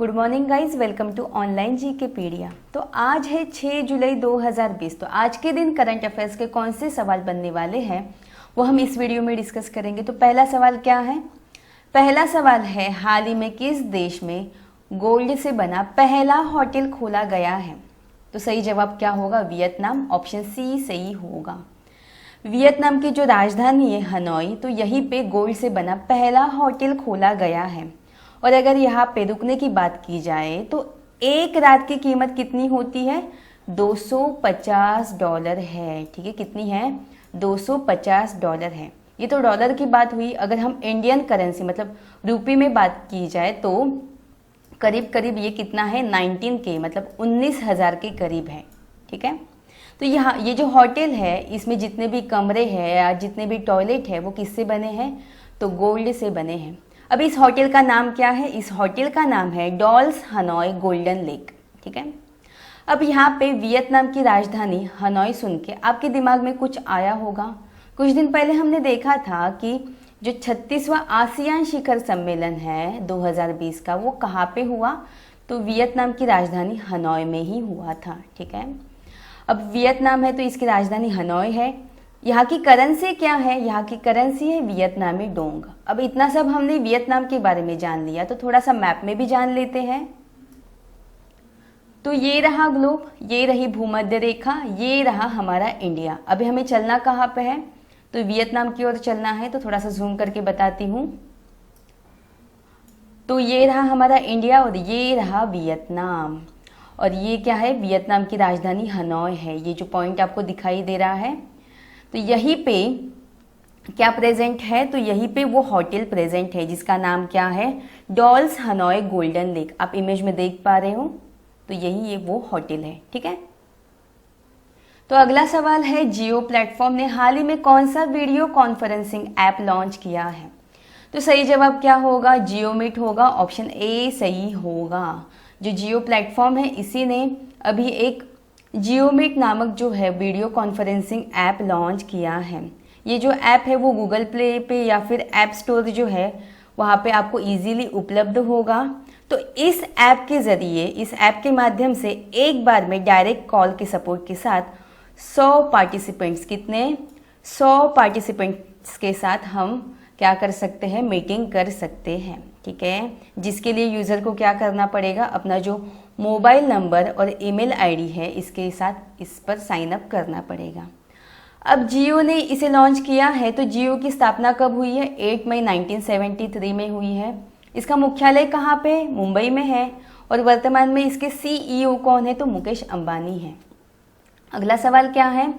Good morning guys, welcome to online GK pedia. तो आज है 6 जुलाई 2020। तो आज के दिन करंट अफेयर्स के कौन से सवाल बनने वाले हैं वो हम इस वीडियो में डिस्कस करेंगे। तो पहला सवाल क्या है? पहला सवाल है, हाल ही में किस देश में गोल्ड से बना पहला होटल खोला गया है? तो सही जवाब क्या होगा? वियतनाम। ऑप्शन सी सही होगा। वियतनाम की जो राजधानी है हनोई, तो यहीं पे गोल्ड से बना पहला होटल खोला गया है। और अगर यहाँ पे रुकने की बात की जाए तो एक रात की कीमत कितनी होती है? $250 है। ठीक है, कितनी है? $250 है। ये तो डॉलर की बात हुई। अगर हम इंडियन करेंसी मतलब रुपये में बात की जाए तो करीब करीब ये कितना है? 19K मतलब 19,000 के करीब है। ठीक है, तो यहाँ ये जो होटल है इसमें जितने भी कमरे हैं या जितने भी टॉयलेट है वो किससे बने हैं? तो गोल्ड से बने हैं। अब इस होटल का नाम क्या है? इस होटल का नाम है डॉल्स हनोई गोल्डन लेक। ठीक है, अब यहाँ पे वियतनाम की राजधानी हनोई सुन के आपके दिमाग में कुछ आया होगा। कुछ दिन पहले हमने देखा था कि जो 36वां आसियान शिखर सम्मेलन है 2020 का, वो कहाँ पे हुआ? तो वियतनाम की राजधानी हनोई में ही हुआ था। ठीक है, अब वियतनाम है तो इसकी राजधानी हनोई है। यहाँ की करेंसी क्या है? यहाँ की करेंसी है वियतनामी डोंग। अब इतना सब हमने वियतनाम के बारे में जान लिया, तो थोड़ा सा मैप में भी जान लेते हैं। तो ये रहा ग्लोब, ये रही भूमध्य रेखा, ये रहा हमारा इंडिया। अभी हमें चलना कहाँ पे है? तो वियतनाम की ओर चलना है। तो थोड़ा सा जूम करके बताती हूँ। तो ये रहा हमारा इंडिया और ये रहा वियतनाम। और ये क्या है? वियतनाम की राजधानी हनोई है। ये जो पॉइंट आपको दिखाई दे रहा है, तो यहीं पे क्या प्रेजेंट है? तो यहीं पे वो होटल प्रेजेंट है जिसका नाम क्या है? Dolls Hanoi golden lake. आप इमेज में देख पा रहे हो, तो यही ये वो होटल है। ठीक है, तो अगला सवाल है, जियो प्लेटफॉर्म ने हाल ही में कौन सा वीडियो कॉन्फ्रेंसिंग ऐप लॉन्च किया है? तो सही जवाब क्या होगा? जियो मीट होगा। ऑप्शन ए सही होगा। जो जियो प्लेटफॉर्म है इसी ने अभी एक जियो मीट नामक जो है वीडियो कॉन्फ्रेंसिंग ऐप लॉन्च किया है। ये जो ऐप है वो गूगल प्ले पे या फिर ऐप स्टोर जो है वहाँ पे आपको इजीली उपलब्ध होगा। तो इस ऐप के ज़रिए, इस ऐप के माध्यम से एक बार में डायरेक्ट कॉल के सपोर्ट के साथ 100 पार्टिसिपेंट्स, कितने? 100 पार्टिसिपेंट्स के साथ हम क्या कर सकते हैं? मीटिंग कर सकते हैं। ठीक है, जिसके लिए यूज़र को क्या करना पड़ेगा? अपना जो मोबाइल नंबर और ईमेल आईडी है इसके साथ इस पर साइन अप करना पड़ेगा। अब जियो ने इसे लॉन्च किया है। तो जियो की स्थापना कब हुई है? 8 मई 1973 में हुई है। इसका मुख्यालय कहाँ पे? मुंबई में है। और वर्तमान में इसके CEO कौन है? तो मुकेश अंबानी है। अगला सवाल क्या है?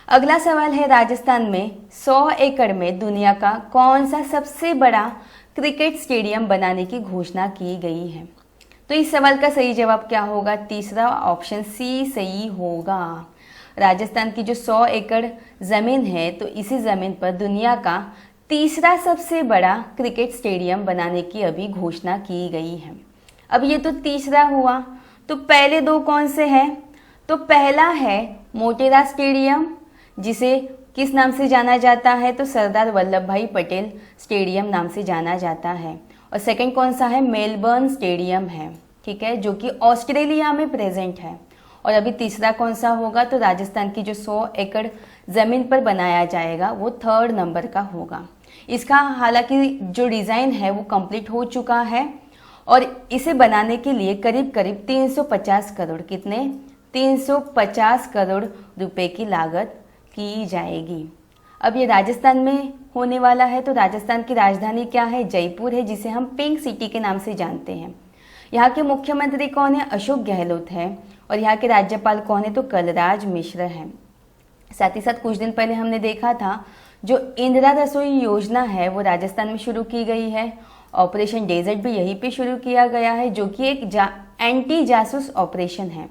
अगला सवाल है, राजस्थान में 100 एकड़ में दुनिया का कौन सा सबसे बड़ा क्रिकेट स्टेडियम बनाने की घोषणा की गई है? तो इस सवाल का सही जवाब क्या होगा? तीसरा, ऑप्शन सी सही होगा। राजस्थान की जो 100 एकड़ ज़मीन है, तो इसी ज़मीन पर दुनिया का तीसरा सबसे बड़ा क्रिकेट स्टेडियम बनाने की अभी घोषणा की गई है। अब ये तो तीसरा हुआ, तो पहले दो कौन से हैं? तो पहला है मोटेरा स्टेडियम, जिसे किस नाम से जाना जाता है? तो सरदार वल्लभ भाई पटेल स्टेडियम नाम से जाना जाता है। और सेकंड कौन सा है? मेलबर्न स्टेडियम है। ठीक है, जो कि ऑस्ट्रेलिया में प्रेजेंट है। और अभी तीसरा कौन सा होगा? तो राजस्थान की जो 100 एकड़ ज़मीन पर बनाया जाएगा वो 3rd नंबर का होगा। इसका हालांकि जो डिज़ाइन है वो कंप्लीट हो चुका है और इसे बनाने के लिए करीब करीब 350 करोड़, कितने? 350 करोड़ रुपए की लागत की जाएगी। अब ये राजस्थान में होने वाला है। तो राजस्थान की राजधानी क्या है? जयपुर है, जिसे हम पिंक सिटी के नाम से जानते हैं। यहाँ के मुख्यमंत्री कौन है? अशोक गहलोत है। और यहाँ के राज्यपाल कौन है? तो कलराज मिश्र हैं। साथ ही साथ कुछ दिन पहले हमने देखा था जो इंदिरा रसोई योजना है वो राजस्थान में शुरू की गई है। ऑपरेशन डेजर्ट भी यहीं पे शुरू किया गया है, जो कि एक एंटी जासूस ऑपरेशन है।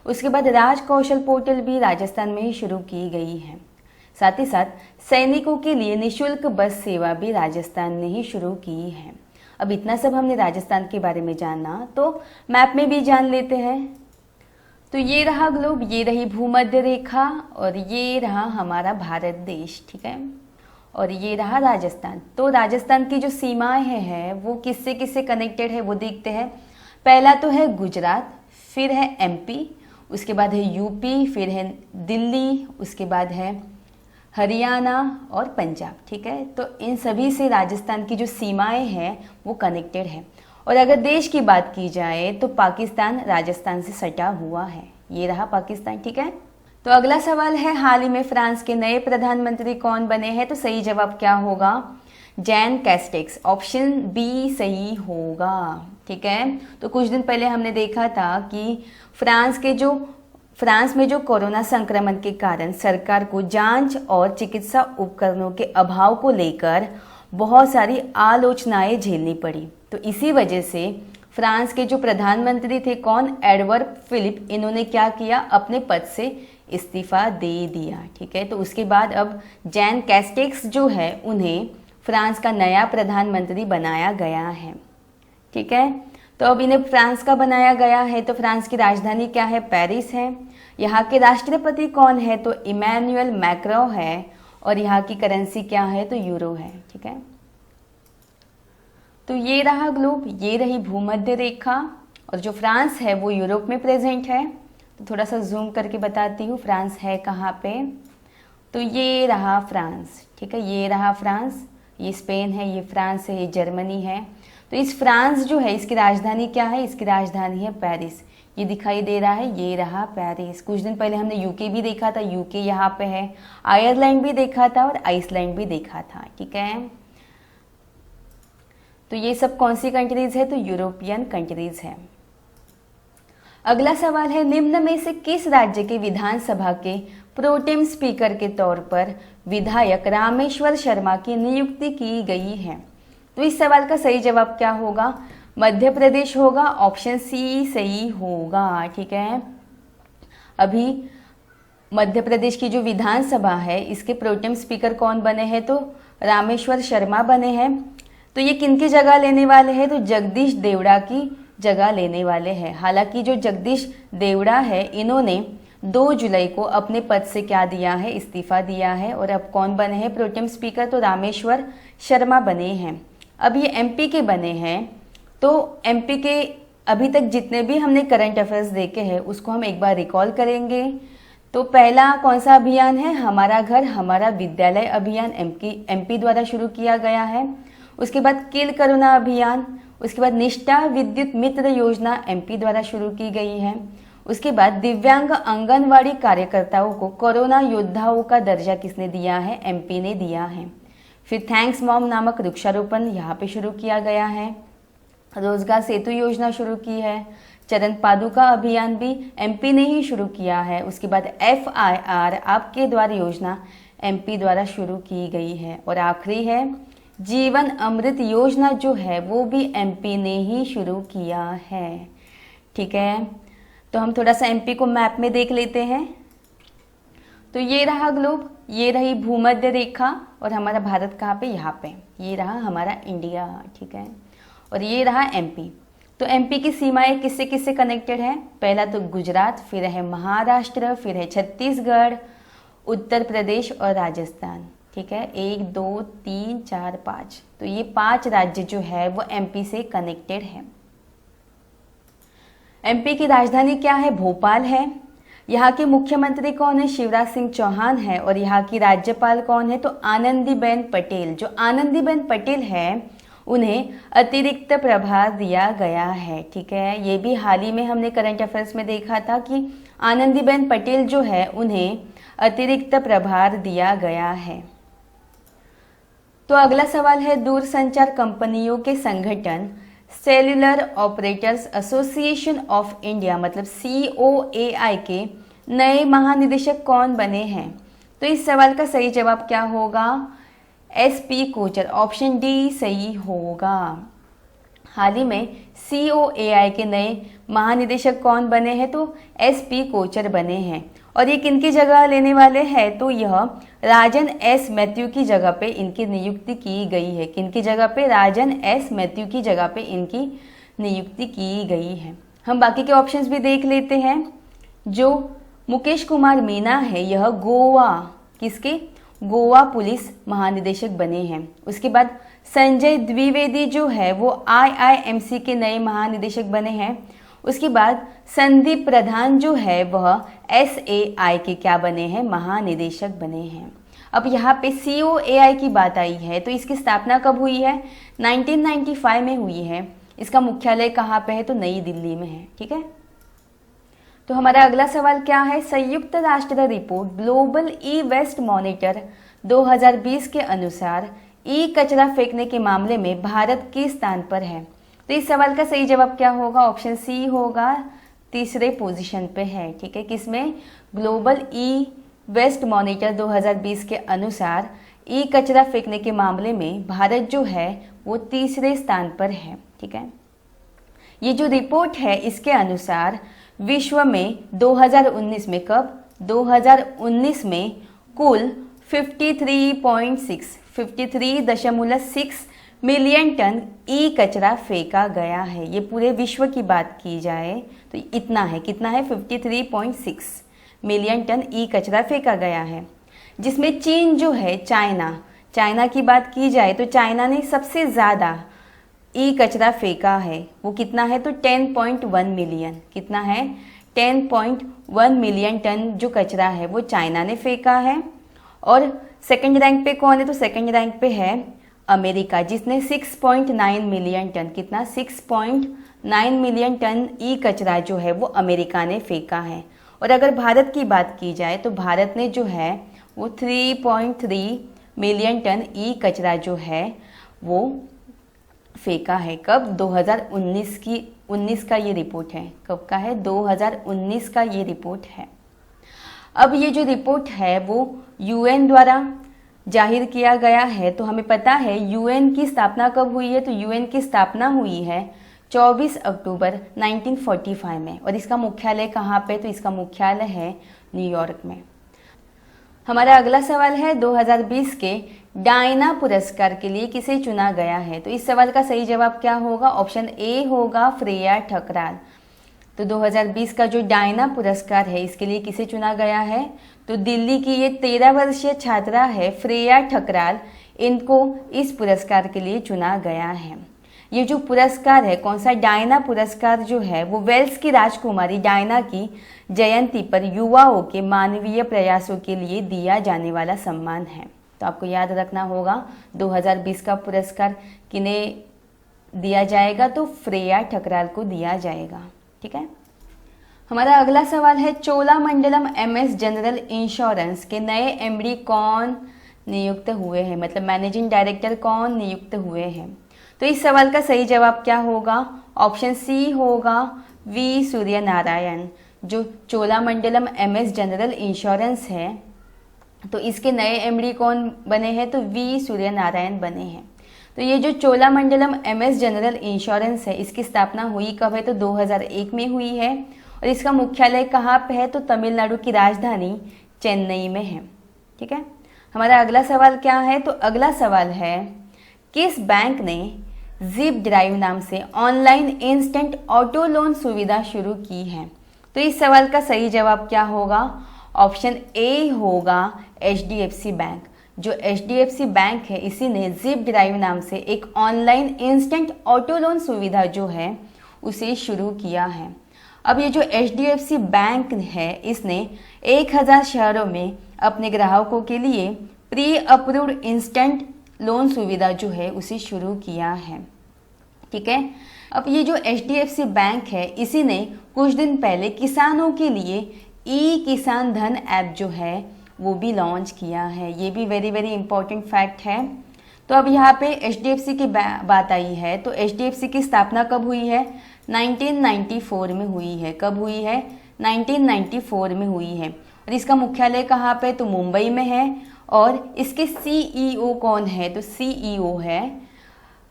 उसके बाद राज कौशल पोर्टल भी राजस्थान में ही शुरू की गई है। साथ ही साथ सैनिकों के लिए निःशुल्क बस सेवा भी राजस्थान ने ही शुरू की है। अब इतना सब हमने राजस्थान के बारे में जाना, तो मैप में भी जान लेते हैं। तो ये रहा ग्लोब, ये रही भूमध्य रेखा और ये रहा हमारा भारत देश। ठीक है, और ये रहा राजस्थान। तो राजस्थान की जो सीमाएं हैं वो किससे किससे कनेक्टेड है वो देखते हैं। पहला तो है गुजरात, फिर है एमपी, उसके बाद है यूपी, फिर है दिल्ली, उसके बाद है हरियाणा और पंजाब। ठीक है, तो इन सभी से राजस्थान की जो सीमाएं हैं वो कनेक्टेड है। और अगर देश की बात की जाए तो पाकिस्तान राजस्थान से सटा हुआ है। ये रहा पाकिस्तान। ठीक है, तो अगला सवाल है, हाल ही में फ्रांस के नए प्रधानमंत्री कौन बने हैं? तो सही जवाब क्या होगा? जैन कैस्टेक्स, ऑप्शन बी सही होगा। ठीक है, तो कुछ दिन पहले हमने देखा था कि फ्रांस में जो कोरोना संक्रमण के कारण सरकार को जांच और चिकित्सा उपकरणों के अभाव को लेकर बहुत सारी आलोचनाएं झेलनी पड़ी। तो इसी वजह से फ्रांस के जो प्रधानमंत्री थे, कौन? एडवर्ड फिलिप, इन्होंने क्या किया? अपने पद से इस्तीफा दे दिया। ठीक है, तो उसके बाद अब जैन कैस्टेक्स जो है उन्हें फ्रांस का नया प्रधानमंत्री बनाया गया है। ठीक है, तो अब इन्हें फ्रांस का बनाया गया है। तो फ्रांस की राजधानी क्या है? पेरिस है। यहाँ के राष्ट्रपति कौन है? तो इमैनुअल मैक्रों है। और यहाँ की करेंसी क्या है? तो यूरो है। ठीक है, तो ये रहा ग्लोब, ये रही भूमध्य रेखा। और जो फ्रांस है वो यूरोप में प्रेजेंट है। तो थोड़ा सा जूम करके बताती हूँ फ्रांस है कहाँ पे। तो ये रहा फ्रांस। ठीक है, ये रहा फ्रांस, ये स्पेन है, ये फ्रांस है, ये जर्मनी है। तो इस फ्रांस जो है इसकी राजधानी क्या है? इसकी राजधानी है पेरिस। ये दिखाई दे रहा है, ये रहा पेरिस। कुछ दिन पहले हमने यूके भी देखा था, यूके यहाँ पे है। आयरलैंड भी देखा था और आइसलैंड भी देखा था। ठीक है, तो ये सब कौन सी कंट्रीज है? तो यूरोपियन कंट्रीज है। अगला सवाल है, निम्न में से किस राज्य के विधानसभा के प्रोटेम स्पीकर के तौर पर विधायक रामेश्वर शर्मा की नियुक्ति की गई है? तो इस सवाल का सही जवाब क्या होगा? मध्य प्रदेश होगा, ऑप्शन सी सही होगा। ठीक है, अभी मध्य प्रदेश की जो विधानसभा है इसके प्रोटेम स्पीकर कौन बने हैं? तो रामेश्वर शर्मा बने हैं। तो ये किनकी जगह लेने वाले हैं? तो जगदीश देवड़ा की जगह लेने वाले हैं। हालांकि जो जगदीश देवड़ा है इन्होंने 2 जुलाई को अपने पद से क्या दिया है? इस्तीफा दिया है। और अब कौन बने हैं प्रोटेम स्पीकर? तो रामेश्वर शर्मा बने हैं। अब ये एमपी के बने हैं। तो एमपी के अभी तक जितने भी हमने करंट अफेयर्स देखे हैं उसको हम एक बार रिकॉल करेंगे। तो पहला कौन सा अभियान है? हमारा घर हमारा विद्यालय अभियान एमपी द्वारा शुरू किया गया है। उसके बाद किल कोरोना अभियान, उसके बाद निष्ठा विद्युत मित्र योजना एमपी द्वारा शुरू की गई है। उसके बाद दिव्यांग आंगनवाड़ी कार्यकर्ताओं को कोरोना योद्धाओं का दर्जा किसने दिया है? एमपी ने दिया है। फिर थैंक्स मॉम नामक वृक्षारोपण यहाँ पे शुरू किया गया है। रोजगार सेतु योजना शुरू की है। चरण पादुका अभियान भी एमपी ने ही शुरू किया है। उसके बाद FIR आपके द्वार योजना एमपी द्वारा शुरू की गई है। और आखिरी है जीवन अमृत योजना जो है वो भी एमपी ने ही शुरू किया है। ठीक है, तो हम थोड़ा सा एमपी को मैप में देख लेते हैं। तो ये रहा ग्लोब, ये रही भूमध्य रेखा और हमारा भारत कहाँ पे? यहाँ पे। ये रहा हमारा इंडिया। ठीक है, और ये रहा एमपी। तो एमपी की सीमाएं किससे किससे कनेक्टेड है? पहला तो गुजरात, फिर है महाराष्ट्र, फिर है छत्तीसगढ़, उत्तर प्रदेश और राजस्थान। ठीक है, 1 2 3 4 5। तो ये 5 राज्य जो है वो एमपी से कनेक्टेड है। एमपी की राजधानी क्या है? भोपाल है। यहाँ के मुख्यमंत्री कौन है? शिवराज सिंह चौहान है। और यहाँ की राज्यपाल कौन है? तो आनंदीबेन पटेल। जो आनंदीबेन पटेल है उन्हें अतिरिक्त प्रभार दिया गया है। ठीक है, ये भी हाल ही में हमने करंट अफेयर्स में देखा था कि आनंदीबेन पटेल जो है उन्हें अतिरिक्त प्रभार दिया गया है। तो अगला सवाल है, दूरसंचार कंपनियों के संगठन cellular operators association of India मतलब COAI के नए महानिदेशक कौन बने हैं? तो इस सवाल का सही जवाब क्या होगा? SP कोचर, ऑप्शन डी सही होगा। हाल ही में COAI के नए महानिदेशक कौन बने हैं? तो SP कोचर बने हैं। और ये किनकी जगह लेने वाले हैं? तो यह राजन S मैथ्यू की जगह पे इनकी नियुक्ति की गई है। किनकी जगह पे? राजन S मैथ्यू की जगह पे इनकी नियुक्ति की गई है। हम बाकी के ऑप्शंस भी देख लेते हैं। जो मुकेश कुमार मीना है यह गोवा किसके? गोवा पुलिस महानिदेशक बने हैं। उसके बाद संजय द्विवेदी जो है वो IIMC के नए महानिदेशक बने हैं। उसके बाद संदीप प्रधान जो है वह SAI के क्या बने हैं, महानिदेशक बने हैं। अब यहाँ पे COAI की बात आई है तो इसकी स्थापना कब हुई है, 1995 में हुई है। इसका मुख्यालय कहाँ पे है, तो नई दिल्ली में है। ठीक है, तो हमारा अगला सवाल क्या है, संयुक्त राष्ट्र report global e waste monitor 2020 के अनुसार ई कचरा फेंकने के मामले में भारत किस स्थान पर है। तो इस सवाल का सही जवाब क्या होगा, ऑप्शन सी होगा, तीसरे पोजीशन पे है। ठीक है, किसमें, ग्लोबल ई वेस्ट मॉनिटर 2020 के अनुसार ई कचरा फेंकने के मामले में भारत जो है वो तीसरे स्थान पर है। ठीक है, ये जो रिपोर्ट है इसके अनुसार विश्व में 2019 में, कब, 2019 में कुल 53.6 मिलियन टन ई कचरा फेंका गया है। ये पूरे विश्व की बात की जाए तो इतना है, कितना है, 53.6 मिलियन टन ई कचरा फेंका गया है, जिसमें चीन जो है, चाइना की बात की जाए तो चाइना ने सबसे ज़्यादा ई कचरा फेंका है। वो कितना है, तो 10.1 मिलियन, कितना है, 10.1 मिलियन टन जो कचरा है वो चाइना ने फेंका है। और सेकंड रैंक पे कौन है, तो सेकंड रैंक पे है अमेरिका, जिसने 6.9 मिलियन टन, कितना, 6.9 मिलियन टन ई कचरा जो है वो अमेरिका ने फेंका है। और अगर भारत की बात की जाए तो भारत ने जो है वो 3.3 मिलियन टन ई कचरा जो है वो फेंका है। कब, 2019 का ये रिपोर्ट है। कब का है, 2019 का ये रिपोर्ट है। अब ये जो रिपोर्ट है वो UN द्वारा जाहिर किया गया है। तो हमें पता है UN की स्थापना कब हुई है, तो UN की स्थापना हुई है 24 अक्टूबर 1945 में। और इसका मुख्यालय कहाँ पे, तो इसका मुख्यालय है न्यूयॉर्क में। हमारा अगला सवाल है 2020 के डायना पुरस्कार के लिए किसे चुना गया है। तो इस सवाल का सही जवाब क्या होगा, ऑप्शन ए होगा, फ्रेया ठकराल। तो 2020 का जो डायना पुरस्कार है इसके लिए किसे चुना गया है, तो दिल्ली की ये 13 वर्षीय छात्रा है फ्रेया ठकराल, इनको इस पुरस्कार के लिए चुना गया है। ये जो पुरस्कार है, कौन सा, डायना पुरस्कार जो है वो वेल्स की राजकुमारी डायना की जयंती पर युवाओं के मानवीय प्रयासों के लिए दिया जाने वाला सम्मान है। तो आपको याद रखना होगा 2020 का पुरस्कार किन्हें दिया जाएगा, तो फ्रेया ठकराल को दिया जाएगा। ठीक है, हमारा अगला सवाल है चोलामंडलम MS जनरल इंश्योरेंस के नए MD कौन नियुक्त हुए हैं, मतलब मैनेजिंग डायरेक्टर कौन नियुक्त हुए हैं। तो इस सवाल का सही जवाब क्या होगा, ऑप्शन सी होगा, V सूर्यनारायण। जो चोलामंडलम MS जनरल इंश्योरेंस है तो इसके नए MD कौन बने हैं, तो V सूर्यनारायण बने हैं। तो ये जो चोलामंडलम MS जनरल इंश्योरेंस है इसकी स्थापना हुई कब है, तो 2001 में हुई है। और इसका मुख्यालय कहाँ पे है, तो तमिलनाडु की राजधानी चेन्नई में है। ठीक है, हमारा अगला सवाल क्या है, तो अगला सवाल है किस बैंक ने जिप ड्राइव नाम से ऑनलाइन इंस्टेंट ऑटो लोन सुविधा शुरू की है। तो इस सवाल का सही जवाब क्या होगा, ऑप्शन ए होगा, HDFC बैंक। जो HDFC बैंक है इसी ने जिप ड्राइव नाम से एक ऑनलाइन इंस्टेंट ऑटो लोन सुविधा जो है उसे शुरू किया है। अब ये जो HDFC बैंक है इसने 1000 शहरों में अपने ग्राहकों के लिए प्री अप्रूव्ड इंस्टेंट लोन सुविधा जो है उसे शुरू किया है। ठीक है, अब ये जो HDFC बैंक है इसी ने कुछ दिन पहले किसानों के लिए ई किसान धन ऐप जो है वो भी लॉन्च किया है। ये भी वेरी वेरी इंपॉर्टेंट फैक्ट है। तो अब यहाँ पे HDFC की बात आई है तो HDFC की स्थापना कब हुई है, 1994 में हुई है। कब हुई है, 1994 में हुई है। और इसका मुख्यालय कहाँ पे, तो मुंबई में है। और इसके CEO कौन है, तो CEO है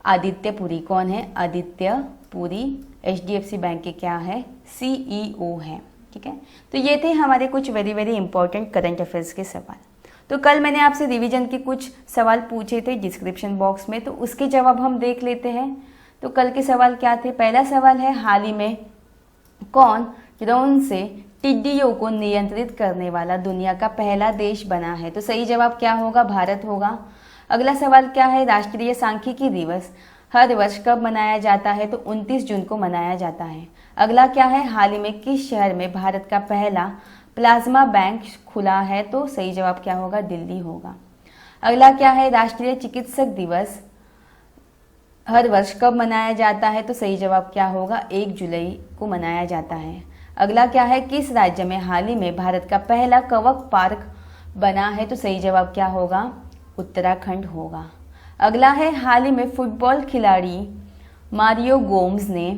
आदित्य पुरी। कौन है, आदित्य पुरी HDFC बैंक के क्या है, CEO है। ठीक है, तो ये थे हमारे कुछ very very important current affairs के सवाल। तो कल मैंने आपसे रिवीजन के कुछ सवाल पूछे थे डिस्क्रिप्शन बॉक्स में, तो उसके जवाब हम देख लेते हैं। तो कल के सवाल क्या थे, पहला सवाल है हाल ही में कौन ड्रोन से टिड्डियों को नियंत्रित करने वाला दुनिया का पहला देश बना है? तो सही जवाब क्या होगा? भारत होगा। अगला सवाल क्या है? राष्ट्रीय सांख्यिकी दिवस हर वर्ष कब मनाया जाता है? तो 29 जून को मनाया जाता है। अगला क्या है? हाल ही में किस शहर में भारत का पहला प्लाज्मा बैंक खुला है? तो सही जवाब क्या होगा? दिल्ली होगा। अगला क्या है? राष्ट्रीय चिकित्सक दिवस हर वर्ष कब मनाया जाता है? तो सही जवाब क्या होगा? 1 जुलाई को मनाया जाता है। अगला क्या है? किस राज्य में हाल ही में भारत का पहला कवक पार्क बना है? तो सही जवाब क्या होगा? उत्तराखंड होगा। अगला है, हाल ही में फुटबॉल खिलाड़ी मारियो गोम्स ने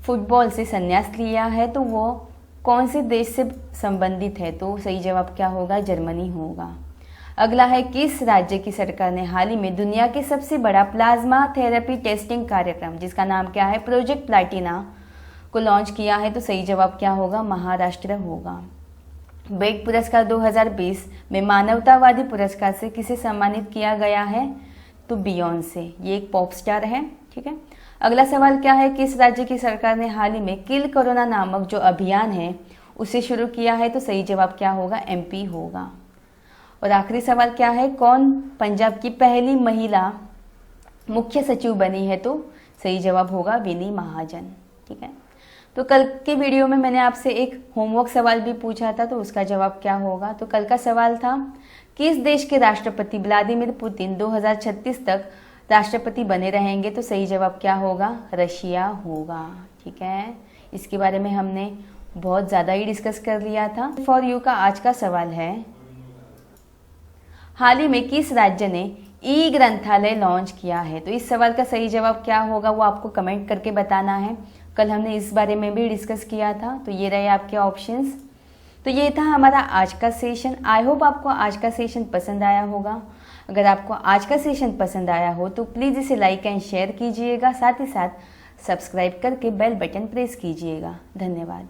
फुटबॉल से संन्यास लिया है, तो वो कौन से देश से संबंधित है? तो सही जवाब क्या होगा? जर्मनी होगा। अगला है, किस राज्य की सरकार ने हाल ही में दुनिया के सबसे बड़ा प्लाज्मा थेरेपी टेस्टिंग कार्यक्रम, जिसका नाम क्या है, प्रोजेक्ट प्लैटिना, को लॉन्च किया है? तो सही जवाब क्या होगा? महाराष्ट्र होगा। बेट पुरस्कार 2020 में मानवतावादी पुरस्कार से किसे सम्मानित किया गया है? तो बियॉन्से, ये एक पॉप स्टार है। ठीक है। अगला सवाल क्या है? किस राज्य की सरकार ने हाल ही में किल कोरोना नामक जो अभियान है उसे शुरू किया है? तो सही जवाब क्या होगा? एमपी होगा। और आखिरी सवाल क्या है? कौन पंजाब की पहली महिला मुख्य सचिव बनी है? तो सही जवाब होगा विनी महाजन। ठीक है। तो कल के वीडियो में मैंने आपसे एक होमवर्क सवाल भी पूछा था, तो उसका जवाब क्या होगा? तो कल का सवाल था, किस देश के राष्ट्रपति व्लादिमीर पुतिन 2036 तक राष्ट्रपति बने रहेंगे? तो सही जवाब क्या होगा? रशिया होगा। ठीक है। इसके बारे में हमने बहुत ज़्यादा ही डिस्कस कर लिया था। फॉर यू का आज का सवाल है, हाल ही में किस राज्य ने ई ग्रंथालय लॉन्च किया है? तो इस सवाल का सही जवाब क्या होगा वो आपको कमेंट करके बताना है। कल हमने इस बारे में भी डिस्कस किया था। तो ये रहे आपके ऑप्शंस। तो ये था हमारा आज का सेशन। आई होप आपको आज का सेशन पसंद आया होगा। अगर आपको आज का सेशन पसंद आया हो तो प्लीज़ इसे लाइक एंड शेयर कीजिएगा, साथ ही साथ सब्सक्राइब करके बेल बटन प्रेस कीजिएगा। धन्यवाद।